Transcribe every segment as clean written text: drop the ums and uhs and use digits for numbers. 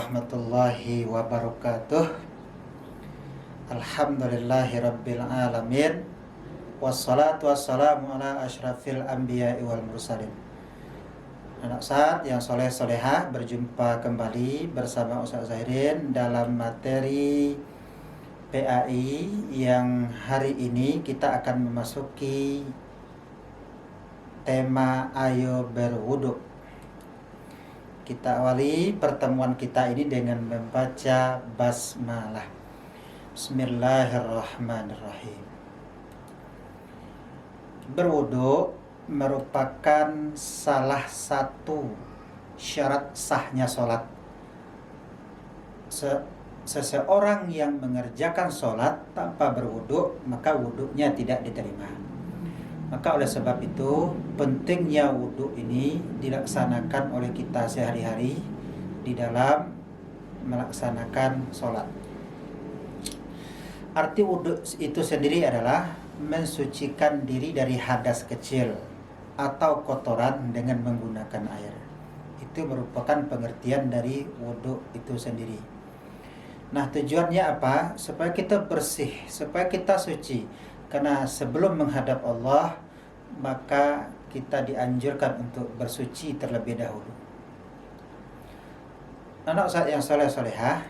warahmatullahi wabarakatuh. Alhamdulillahi rabbil alamin. Wassalatu wassalamu ala asyrafil anbiya'i wal mursalin. Anak saat yang soleh solehah, berjumpa kembali bersama Ustaz Zahirin dalam materi PAI yang hari ini kita akan memasuki tema ayo berwudu. Kita awali pertemuan kita ini dengan membaca basmalah. Bismillahirrahmanirrahim. Berwudu merupakan salah satu syarat sahnya sholat. Seseorang yang mengerjakan sholat tanpa berwudu, maka wudunya tidak diterima. Maka oleh sebab itu pentingnya wudu ini dilaksanakan oleh kita sehari-hari di dalam melaksanakan sholat. Arti wudu itu sendiri adalah mensucikan diri dari hadas kecil atau kotoran dengan menggunakan air. Itu merupakan pengertian dari wudu itu sendiri. Nah, tujuannya apa? Supaya kita bersih, supaya kita suci. Karena sebelum menghadap Allah, maka kita dianjurkan untuk bersuci terlebih dahulu. Anak saat yang soleh-solehah,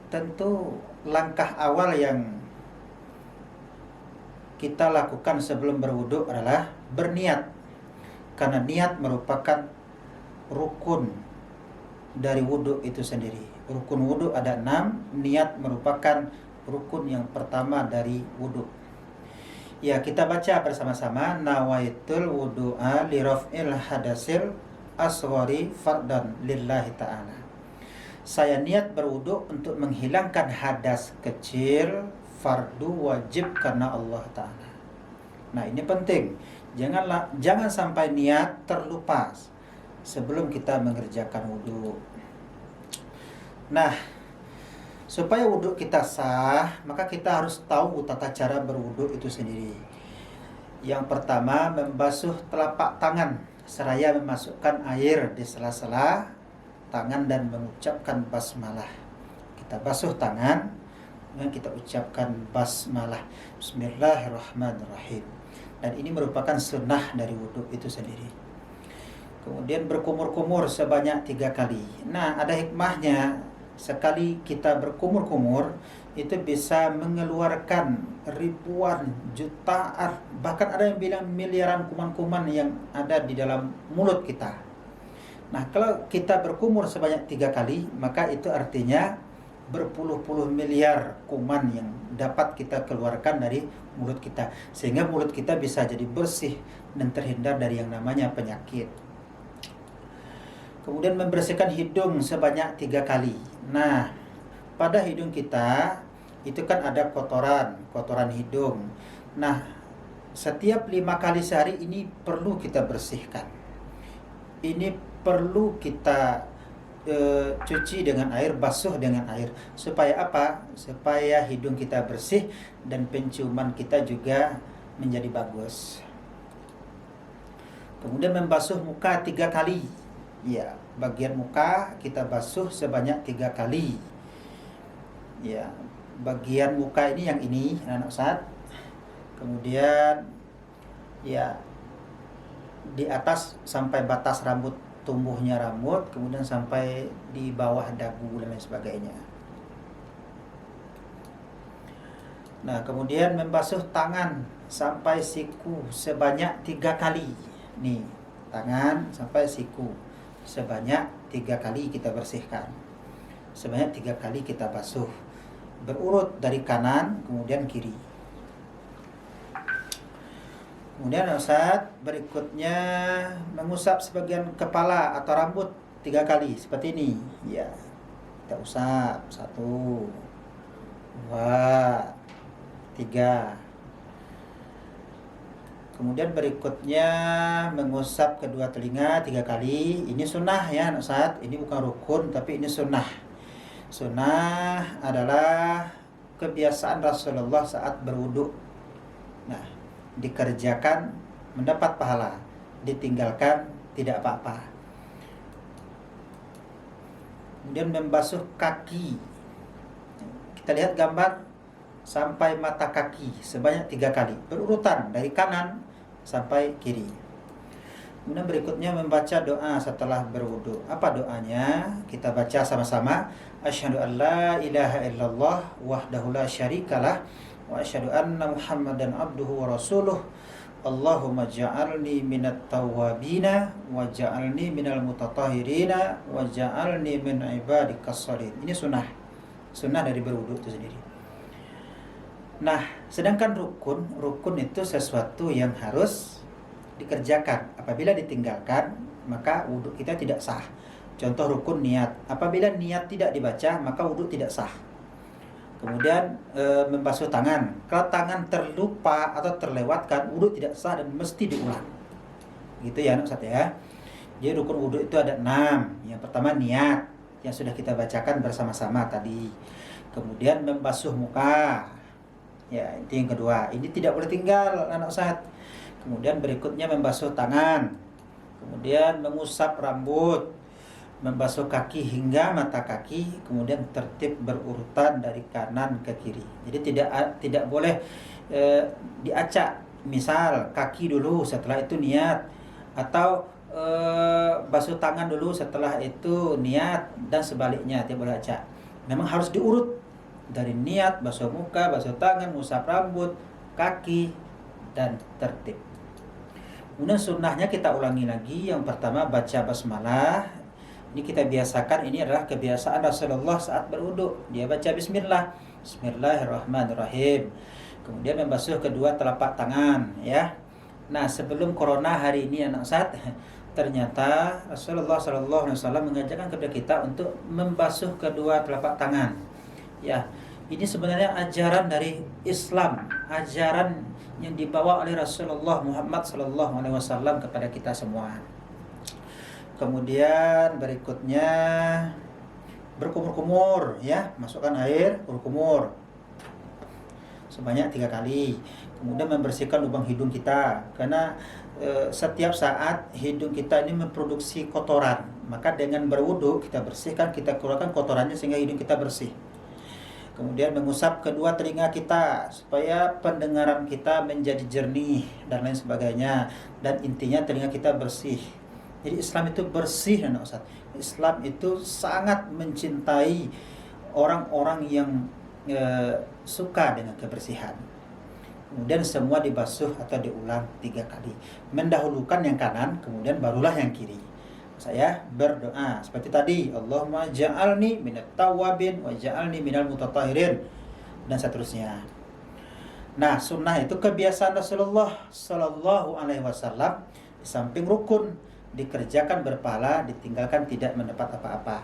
tentu langkah awal yang kita lakukan sebelum berwudu adalah berniat. Karena niat merupakan rukun dari wudu itu sendiri. Rukun wudu ada 6, niat merupakan rukun yang pertama dari wudu. Ya, kita baca bersama-sama. Nawaitul wudu'a li raf'il hadasil asghari fardan lillahi ta'ala. Saya niat berwudu untuk menghilangkan hadas kecil, fardu wajib karena Allah ta'ala. Nah, ini penting. Jangan sampai niat terlupa sebelum kita mengerjakan wudu. Nah, supaya wudhu kita sah, maka kita harus tahu tata cara berwudhu itu sendiri. Yang pertama, membasuh telapak tangan seraya memasukkan air di sela-sela tangan dan mengucapkan basmalah. Kita basuh tangan dan kita ucapkan basmalah. Bismillahirrahmanirrahim. Dan ini merupakan sunnah dari wudhu itu sendiri. Kemudian berkumur-kumur sebanyak 3 kali. Nah, ada hikmahnya. Sekali kita berkumur-kumur itu bisa mengeluarkan ribuan, jutaan, bahkan ada yang bilang miliaran kuman-kuman yang ada di dalam mulut kita. Nah, kalau kita berkumur sebanyak 3 kali, maka itu artinya berpuluh-puluh miliar kuman yang dapat kita keluarkan dari mulut kita, sehingga mulut kita bisa jadi bersih dan terhindar dari yang namanya penyakit. Kemudian membersihkan hidung sebanyak 3 kali. Nah, pada hidung kita itu kan ada kotoran hidung. Nah, setiap 5 kali sehari ini perlu kita bersihkan. Ini perlu kita cuci dengan air, basuh dengan air. Supaya apa? Supaya hidung kita bersih dan penciuman kita juga menjadi bagus. Kemudian membasuh muka 3 kali. Ya, bagian muka kita basuh sebanyak 3 kali. Ya, bagian muka ini yang ini, anak saat. Kemudian ya, di atas sampai batas rambut, tumbuhnya rambut, kemudian sampai di bawah dagu dan lain sebagainya. Nah, kemudian membasuh tangan sampai siku sebanyak 3 kali. Nih, tangan sampai siku sebanyak 3 kali kita bersihkan. Sebanyak 3 kali kita basuh. Berurut dari kanan kemudian kiri. Kemudian Ustaz, berikutnya mengusap sebagian kepala atau rambut 3 kali seperti ini. Ya. Kita usap 1 2 3. Kemudian berikutnya mengusap kedua telinga 3 kali. Ini sunnah ya anak saat. Ini bukan rukun tapi ini sunnah. Sunnah adalah kebiasaan Rasulullah saat berwudu. Nah, dikerjakan mendapat pahala, ditinggalkan tidak apa-apa. kemudian membasuh kaki. Kita lihat gambar sampai mata kaki sebanyak 3 kali, berurutan dari kanan sampai kiri. Kemudian berikutnya membaca doa setelah berwudu. Apa doanya? Kita baca sama-sama. Asyhadu an la ilaha illallah wahdahu la syarikalah wa asyhadu anna Muhammadan abduhu wa rasuluh. Allahumma ja'alni minat tawwabina wa ja'alni minal mutatahhirina wa ja'alni min ibadikas shalihin. Ini sunnah dari berwudu itu sendiri. Nah, sedangkan rukun itu sesuatu yang harus dikerjakan. Apabila ditinggalkan, maka wudu kita tidak sah. Contoh rukun niat. Apabila niat tidak dibaca, maka wudu tidak sah. Kemudian membasuh tangan. Kalau tangan terlupa atau terlewatkan, wudu tidak sah dan mesti diulang. Gitu ya, Ustaz ya. Jadi rukun wudu itu ada 6. Yang pertama niat, yang sudah kita bacakan bersama-sama tadi. Kemudian membasuh muka. Ya, itu yang kedua. Ini tidak boleh tinggal, anak Ustaz. Kemudian berikutnya membasuh tangan. Kemudian mengusap rambut, membasuh kaki hingga mata kaki, kemudian tertib berurutan dari kanan ke kiri. Jadi tidak boleh diacak. Misal kaki dulu, setelah itu niat, atau basuh tangan dulu, setelah itu niat, dan sebaliknya, tidak boleh acak. Memang harus diurut dari niat, basuh muka, basuh tangan, mengusap rambut, kaki, dan tertib. Kemudian sunnahnya kita ulangi lagi. Yang pertama baca basmalah. Ini kita biasakan, ini adalah kebiasaan Rasulullah saat berwudu. Dia baca bismillah, bismillahirrahmanirrahim. Kemudian membasuh kedua telapak tangan, ya. Nah, sebelum corona hari ini anak Ustaz, ternyata Rasulullah SAW mengajarkan kepada kita untuk membasuh kedua telapak tangan. Ya, ini sebenarnya ajaran dari Islam, ajaran yang dibawa oleh Rasulullah Muhammad SAW kepada kita semua. Kemudian berikutnya berkumur-kumur, ya, masukkan air, berkumur sebanyak 3 kali. Kemudian membersihkan lubang hidung kita, karena setiap saat hidung kita ini memproduksi kotoran. Maka dengan berwudu kita bersihkan, kita keluarkan kotorannya sehingga hidung kita bersih. Kemudian mengusap kedua telinga kita supaya pendengaran kita menjadi jernih dan lain sebagainya. Dan intinya telinga kita bersih. Jadi Islam itu bersih, anak Ustaz. Islam itu sangat mencintai orang-orang yang suka dengan kebersihan. Kemudian semua dibasuh atau diulang 3 kali. Mendahulukan yang kanan, kemudian barulah yang kiri. Saya berdoa seperti tadi, Allahumma ja'alni minat tawwabin wa ja'alni minal mutatahhirin, dan seterusnya. Nah, sunnah itu kebiasaan Rasulullah Sallallahu Alaihi Wasallam. Di samping rukun, dikerjakan berpahala, ditinggalkan tidak mendapat apa-apa.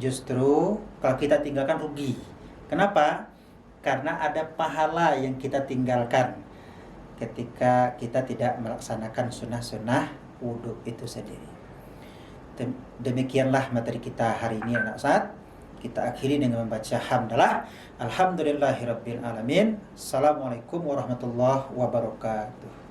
Justru kalau kita tinggalkan rugi. Kenapa? Karena ada pahala yang kita tinggalkan ketika kita tidak melaksanakan sunnah-sunnah wudu itu sendiri. Demikianlah materi kita hari ini anak Ustaz. Kita akhiri dengan membaca hamdalah. Alhamdulillahirabbil alamin. Assalamualaikum warahmatullahi wabarakatuh.